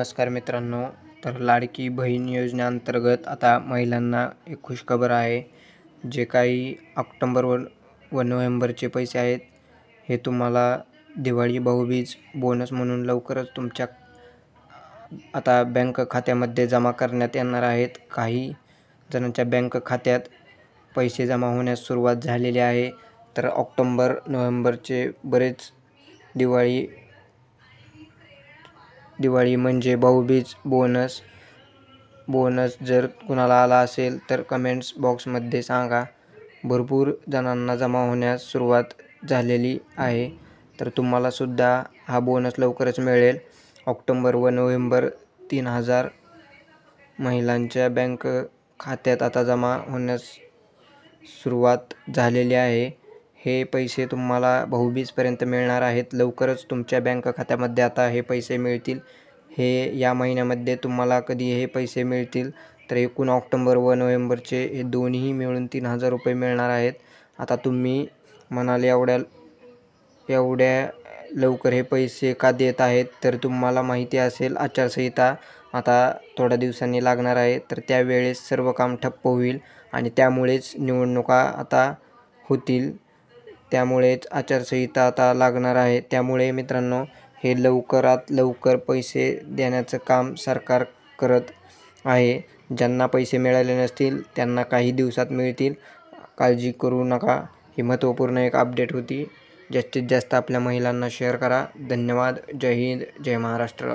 नमस्कार मित्रांनो. तर लाडकी बहीण योजनेअंतर्गत आता महिलांना एक खुशखबर आहे. जे काही ऑक्टोबर व नोव्हेंबरचे पैसे आहेत हे तुम्हाला दिवाळी भाऊबीज बोनस म्हणून लवकरच तुमच्या आता बँक खात्यामध्ये जमा करण्यात येणार आहेत. काही जणांच्या बँक खात्यात पैसे जमा होण्यास सुरुवात झालेली आहे. तर ऑक्टोबर नोव्हेंबरचे बरेच दिवाळी म्हणजे भाऊबीज बोनस जर कुणाला आला असेल तर कमेंट्स बॉक्समध्ये सांगा. भरपूर जणांना जमा होण्यास सुरुवात झालेली आहे. तर तुम्हाला सुद्धा हा बोनस लवकरच मिळेल. ऑक्टोबर व नोव्हेंबर 3000 महिलांच्या बँक खात्यात आता जमा होण्यास सुरुवात झालेली आहे. हे पैसे तुम्हाला भाऊबीजपर्यंत मिळणार आहेत. लवकरच तुमच्या बँक खात्यामध्ये आता हे पैसे मिळतील. हे या महिन्यामध्ये तुम्हाला कधी हे पैसे मिळतील तर एकूण ऑक्टोबर व नोव्हेंबरचे हे दोन्ही मिळून 3000 रुपये मिळणार आहेत. आता तुम्ही म्हणाल एवढ्या लवकर हे पैसे का देत आहेत, तर तुम्हाला माहिती असेल आचारसंहिता आता थोड्या दिवसांनी लागणार आहे. तर त्यावेळेस सर्व काम ठप्प होईल आणि त्यामुळेच निवडणुका आता होतील. त्यामुळेच आचारसंहिता आता लागणार आहे. त्यामुळे मित्रांनो, हे लवकरात लवकर पैसे देण्याचं काम सरकार करत आहे. ज्यांना पैसे मिळाले नसतील त्यांना काही दिवसात मिळतील. काळजी करू नका. ही महत्त्वपूर्ण एक अपडेट होती. जास्तीत जास्त आपल्या महिलांना शेअर करा. धन्यवाद. जय हिंद, जय महाराष्ट्र.